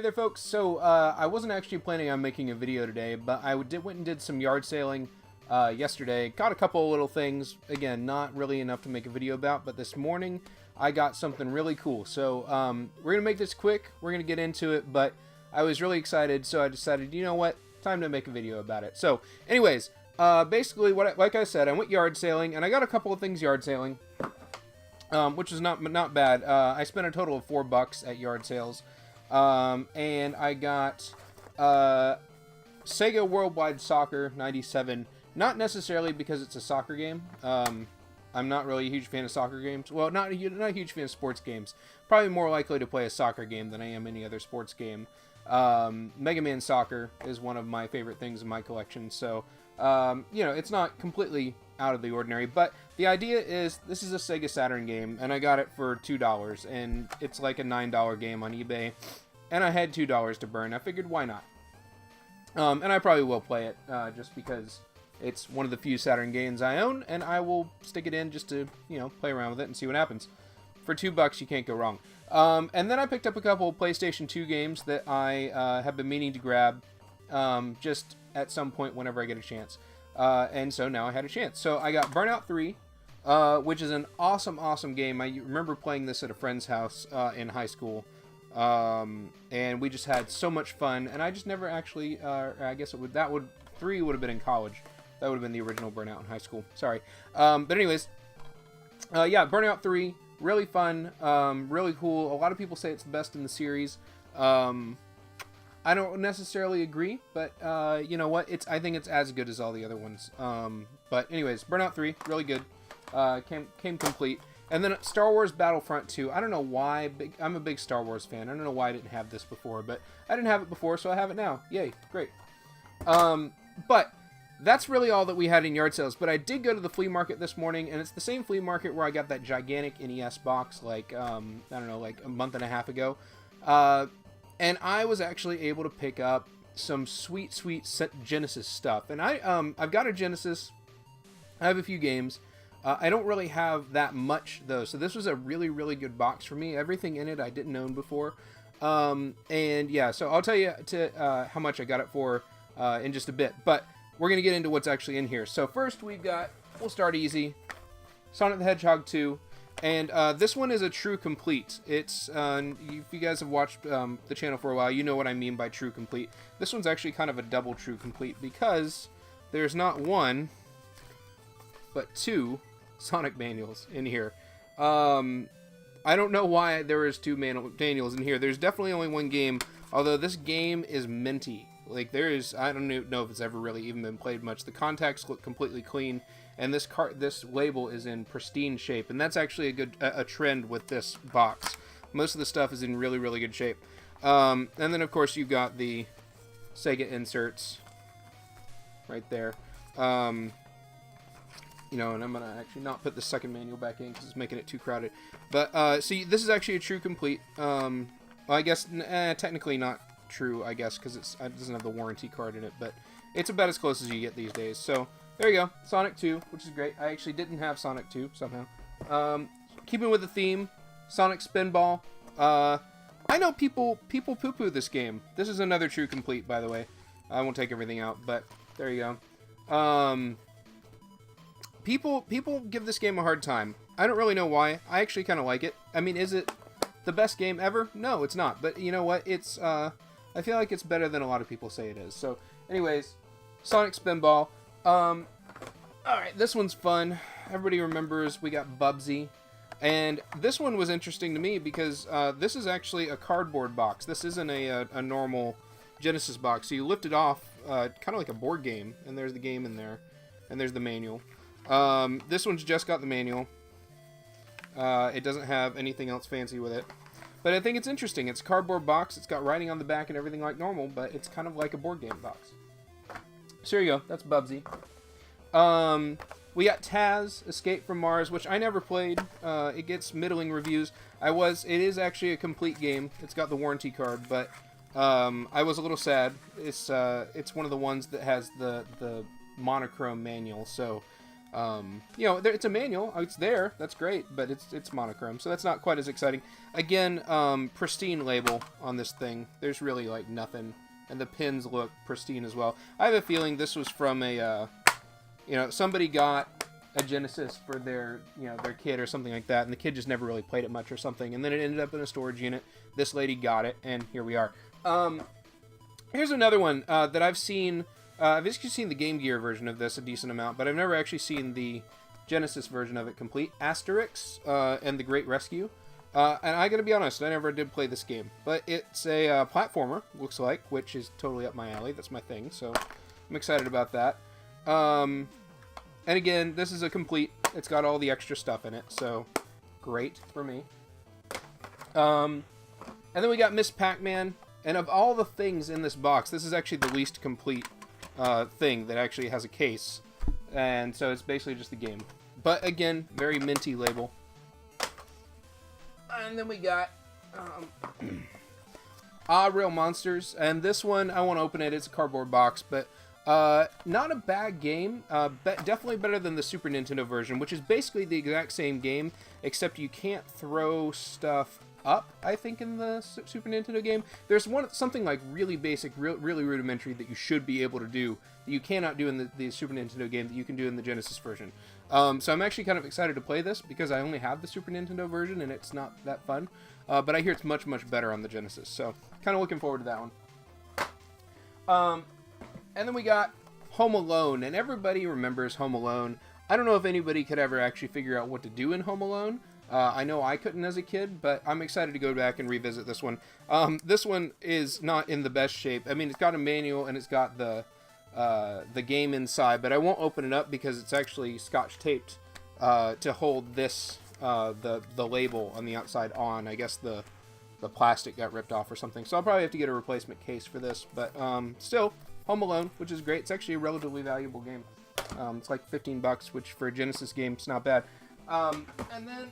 Hey there folks, so I wasn't actually planning on making a video today, but I went and did some yard sailing yesterday. Got a couple of little things, again, not really enough to make a video about, but this morning I got something really cool. So we're going to make this quick, we're going to get into it, but I was really excited, so I decided, you know what, time to make a video about it. So anyways, basically, like I said, I went yard sailing, and I got a couple of things yard sailing, which is not bad. I spent a total of $4 at yard sales. And I got Sega Worldwide Soccer 97, not necessarily because it's a soccer game. I'm not really a huge fan of soccer games. Well, not a huge fan of sports games. Probably more likely to play a soccer game than I am any other sports game. Mega Man Soccer is one of my favorite things in my collection, so, you know, it's not completely out of the ordinary, but the idea is this is a Sega Saturn game, and I got it for $2, and it's like a $9 game on eBay, and I had $2 to burn. I figured, why not? And I probably will play it, just because it's one of the few Saturn games I own, and I will stick it in just to, you know, play around with it and see what happens. For $2, you can't go wrong. And then I picked up a couple of PlayStation 2 games that I have been meaning to grab, just at some point whenever I get a chance. And so now I had a chance. So I got Burnout 3, which is an awesome game. I remember playing this at a friend's house in high school, and we just had so much fun. And I just never actually, I guess 3 would have been in college. That would have been the original Burnout in high school. Sorry. But anyways, yeah, Burnout 3, really fun, really cool. A lot of people say it's the best in the series. I don't necessarily agree, but you know what? I think it's as good as all the other ones. But anyways, Burnout 3, really good. Came complete. And then Star Wars Battlefront 2. I don't know why. I'm a big Star Wars fan. I don't know why I didn't have this before, but I didn't have it before, so I have it now. Yay, great. But that's really all that we had in yard sales. But I did go to the flea market this morning, and it's the same flea market where I got that gigantic NES box, like, I don't know, like a month and a half ago. And I was actually able to pick up some sweet Genesis stuff. And I've got a Genesis. I have a few games. I don't really have that much, though. So this was a really good box for me. Everything in it I didn't own before. And yeah, so I'll tell you how much I got it for in just a bit. But we're going to get into what's actually in here. So first we'll start easy, Sonic the Hedgehog 2. And this one is a true complete. It's, if you guys have watched the channel for a while, you know what I mean by true complete. This one's actually kind of a double true complete because there's not one, but 2 Sonic manuals in here. I don't know why there is 2 manuals in here. There's definitely only one game, although this game is minty. Like, I don't know if it's ever really even been played much. The contacts look completely clean. And this label is in pristine shape, and that's actually a trend with this box. Most of the stuff is in really good shape. And then of course you've got the Sega inserts right there. You know, and I'm gonna actually not put the second manual back in because it's making it too crowded. But see, this is actually a true complete. Well, I guess technically not true, I guess, because it doesn't have the warranty card in it, but it's about as close as you get these days. So there you go, Sonic 2, which is great. I actually didn't have Sonic 2, somehow. Keeping with the theme, Sonic Spinball. I know people poo-poo this game. This is another true complete, by the way. I won't take everything out, but there you go. People give this game a hard time. I don't really know why. I actually kind of like it. I mean, is it the best game ever? No, it's not. But you know what? It's, I feel like it's better than a lot of people say it is. So, anyways, Sonic Spinball. Alright, this one's fun. Everybody remembers we got Bubsy. And this one was interesting to me because this is actually a cardboard box. This isn't a normal Genesis box. So you lift it off, kind of like a board game. And there's the game in there. And there's the manual. This one's just got the manual. It doesn't have anything else fancy with it. But I think it's interesting. It's a cardboard box. It's got writing on the back and everything like normal. But it's kind of like a board game box. So here you go. That's Bubsy. We got Taz, Escape from Mars, which I never played. It gets middling reviews. It is actually a complete game. It's got the warranty card, but I was a little sad. It's one of the ones that has the monochrome manual, so You know, it's a manual. It's there. That's great, but it's monochrome, so that's not quite as exciting. Again, pristine label on this thing. There's really like nothing, and the pins look pristine as well. I have a feeling this was from a, you know, somebody got a Genesis for their, you know, their kid or something like that, and the kid just never really played it much or something, and then it ended up in a storage unit. This lady got it, and here we are. Here's another one that I've seen. I've actually seen the Game Gear version of this a decent amount, but I've never actually seen the Genesis version of it complete. Asterix and the Great Rescue. And I gotta be honest, I never did play this game, but it's a platformer, looks like, which is totally up my alley. That's my thing, so I'm excited about that. And again, this is a complete. It's got all the extra stuff in it, so great for me. And then we got Miss Pac-Man, and of all the things in this box, this is actually the least complete thing that actually has a case, and so it's basically just the game. But again, very minty label. And then we got Real Monsters, and this one I won't open it. It's a cardboard box, but not a bad game. Definitely better than the Super Nintendo version, which is basically the exact same game, except you can't throw stuff up, I think, in the Super Nintendo game. There's something like really basic, really rudimentary that you should be able to do that you cannot do in the Super Nintendo game that you can do in the Genesis version. So I'm actually kind of excited to play this because I only have the Super Nintendo version and it's not that fun. But I hear it's much, much better on the Genesis. So kind of looking forward to that one. And then we got Home Alone, and everybody remembers Home Alone. I don't know if anybody could ever actually figure out what to do in Home Alone. I know I couldn't as a kid, but I'm excited to go back and revisit this one. This one is not in the best shape. I mean, it's got a manual and it's got the game inside, but I won't open it up because it's actually scotch taped to hold this the label on the outside on. I guess the plastic got ripped off or something, so I'll probably have to get a replacement case for this. But still, Home Alone, which is great. It's actually a relatively valuable game. It's like $15, which for a Genesis game, it's not bad. And then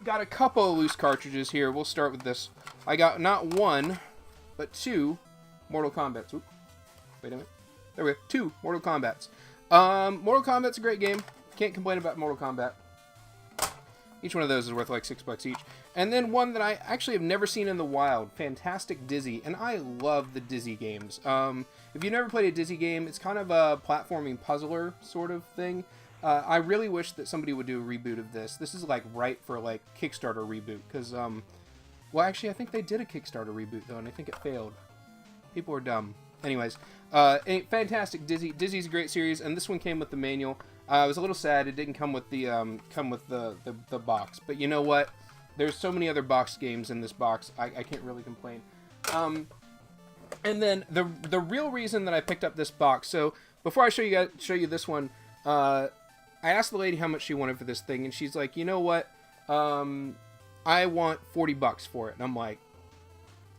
got a couple of loose cartridges here. We'll start with this. I got not one, but two Mortal Kombats. Oop. Wait a minute. There we go. Two Mortal Kombats. Mortal Kombat's a great game. Can't complain about Mortal Kombat. Each one of those is worth like $6 each. And then one that I actually have never seen in the wild, Fantastic Dizzy, and I love the Dizzy games. If you've never played a Dizzy game, it's kind of a platforming puzzler sort of thing. I really wish that somebody would do a reboot of this. This is like right for like Kickstarter reboot, because well, actually I think they did a Kickstarter reboot though, and I think it failed. People are dumb. Anyways, Fantastic Dizzy. Dizzy's a great series, and this one came with the manual. I was a little sad it didn't come with the the box, but you know what? There's so many other box games in this box. I can't really complain. And then the real reason that I picked up this box. So before I show you this one, I asked the lady how much she wanted for this thing, and she's like, you know what? I want $40 for it, and I'm like,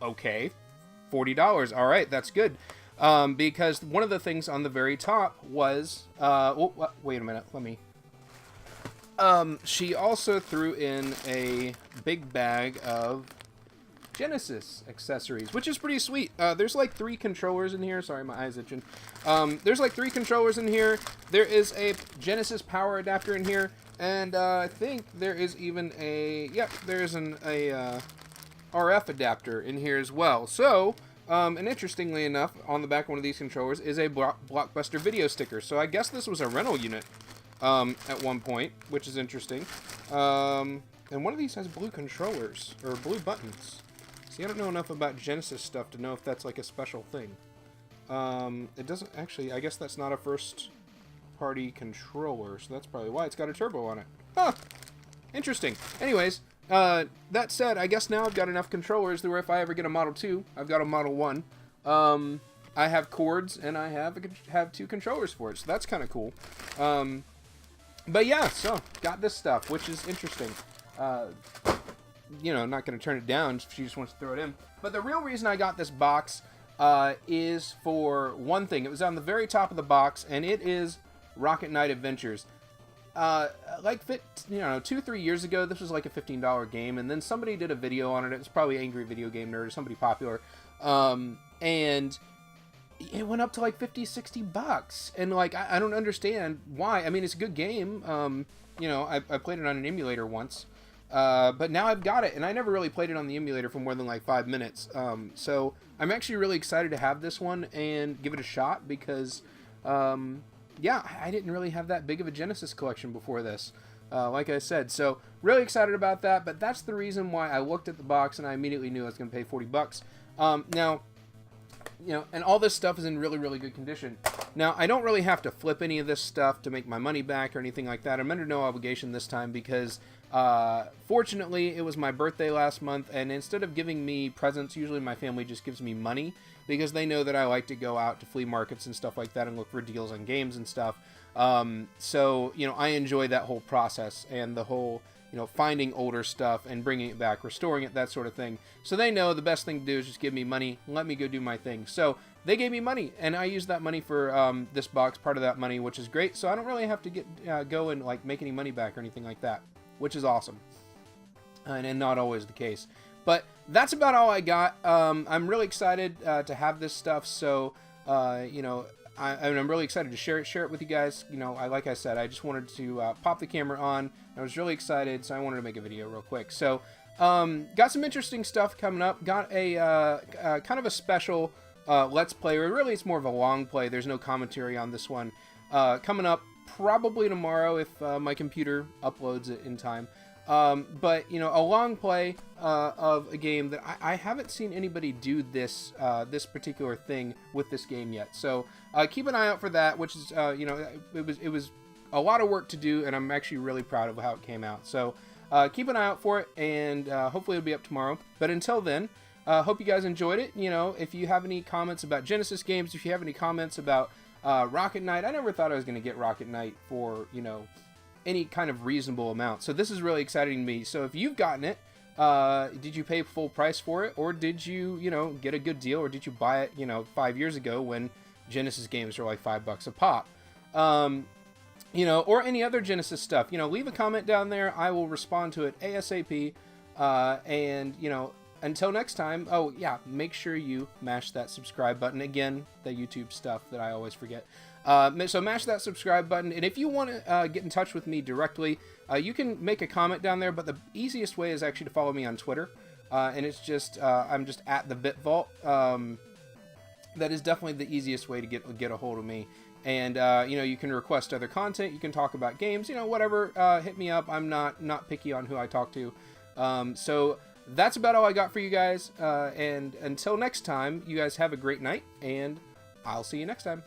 okay, $40. All right, that's good. Because one of the things on the very top was, wait a minute, let me. She also threw in a big bag of Genesis accessories, which is pretty sweet. There's like 3 controllers in here. Sorry, my eye's itching. There's like 3 controllers in here. There is a Genesis power adapter in here, and I think there is even a there's a RF adapter in here as well. So, and interestingly enough, on the back of one of these controllers is a Blockbuster video sticker. So I guess this was a rental unit at one point, which is interesting. And one of these has blue controllers or blue buttons. See, I don't know enough about Genesis stuff to know if that's like a special thing. It doesn't actually, I guess that's not a first-party controller, so that's probably why it's got a turbo on it. Huh! Interesting. Anyways, that said, I guess now I've got enough controllers to where if I ever get a Model 2, I've got a Model 1. I have cords, and I have 2 controllers for it, so that's kind of cool. But yeah, so, got this stuff, which is interesting. You know, not going to turn it down if she just wants to throw it in. But the real reason I got this box is for one thing. It was on the very top of the box, and it is Rocket Knight Adventures. Like, 2-3 years ago, this was like a $15 game, and then somebody did a video on it. It was probably Angry Video Game Nerd or somebody popular. And it went up to like 50-60 bucks, and like I don't understand why. I mean, it's a good game. You know, I played it on an emulator once, but now I've got it, and I never really played it on the emulator for more than like 5 minutes. So I'm actually really excited to have this one and give it a shot because, yeah, I didn't really have that big of a Genesis collection before this. Like I said, so really excited about that, but that's the reason why I looked at the box and I immediately knew I was going to pay 40 bucks. Now, you know, and all this stuff is in really, really good condition. Now, I don't really have to flip any of this stuff to make my money back or anything like that. I'm under no obligation this time because, fortunately, it was my birthday last month, and instead of giving me presents, usually my family just gives me money because they know that I like to go out to flea markets and stuff like that and look for deals on games and stuff. So, you know, I enjoy that whole process and the whole, you know, finding older stuff and bringing it back, restoring it, that sort of thing. So they know the best thing to do is just give me money, let me go do my thing. So they gave me money, and I used that money for this box, part of that money, which is great. So I don't really have to go and like make any money back or anything like that, which is awesome, and not always the case. But that's about all I got. I'm really excited to have this stuff. So you know. I'm really excited to share it with you guys. You know, like I said, I just wanted to pop the camera on. I was really excited, so I wanted to make a video real quick. So, got some interesting stuff coming up. Got a kind of a special Let's Play, or really it's more of a long play. There's no commentary on this one. Coming up probably tomorrow if my computer uploads it in time. But, you know, a long play of a game that I haven't seen anybody do this this particular thing with this game yet. So keep an eye out for that, which is, you know, it was a lot of work to do, and I'm actually really proud of how it came out. So keep an eye out for it, and hopefully it'll be up tomorrow. But until then, hope you guys enjoyed it. You know, if you have any comments about Genesis games, if you have any comments about Rocket Knight, I never thought I was going to get Rocket Knight for, you know, any kind of reasonable amount. So this is really exciting to me. So if you've gotten it, did you pay full price for it, or did you, you know, get a good deal, or did you buy it, you know, 5 years ago when Genesis games were like $5 a pop? You know, or any other Genesis stuff. You know, leave a comment down there. I will respond to it ASAP. And, you know, until next time, oh yeah, make sure you mash that subscribe button. Again, the YouTube stuff that I always forget. So mash that subscribe button, and if you want to get in touch with me directly, you can make a comment down there, but the easiest way is actually to follow me on Twitter, and it's just, I'm just at the BitVault. That is definitely the easiest way to get a hold of me, and you know, you can request other content, you can talk about games, you know, whatever, hit me up. I'm not picky on who I talk to. So that's about all I got for you guys, and until next time, you guys have a great night, and I'll see you next time.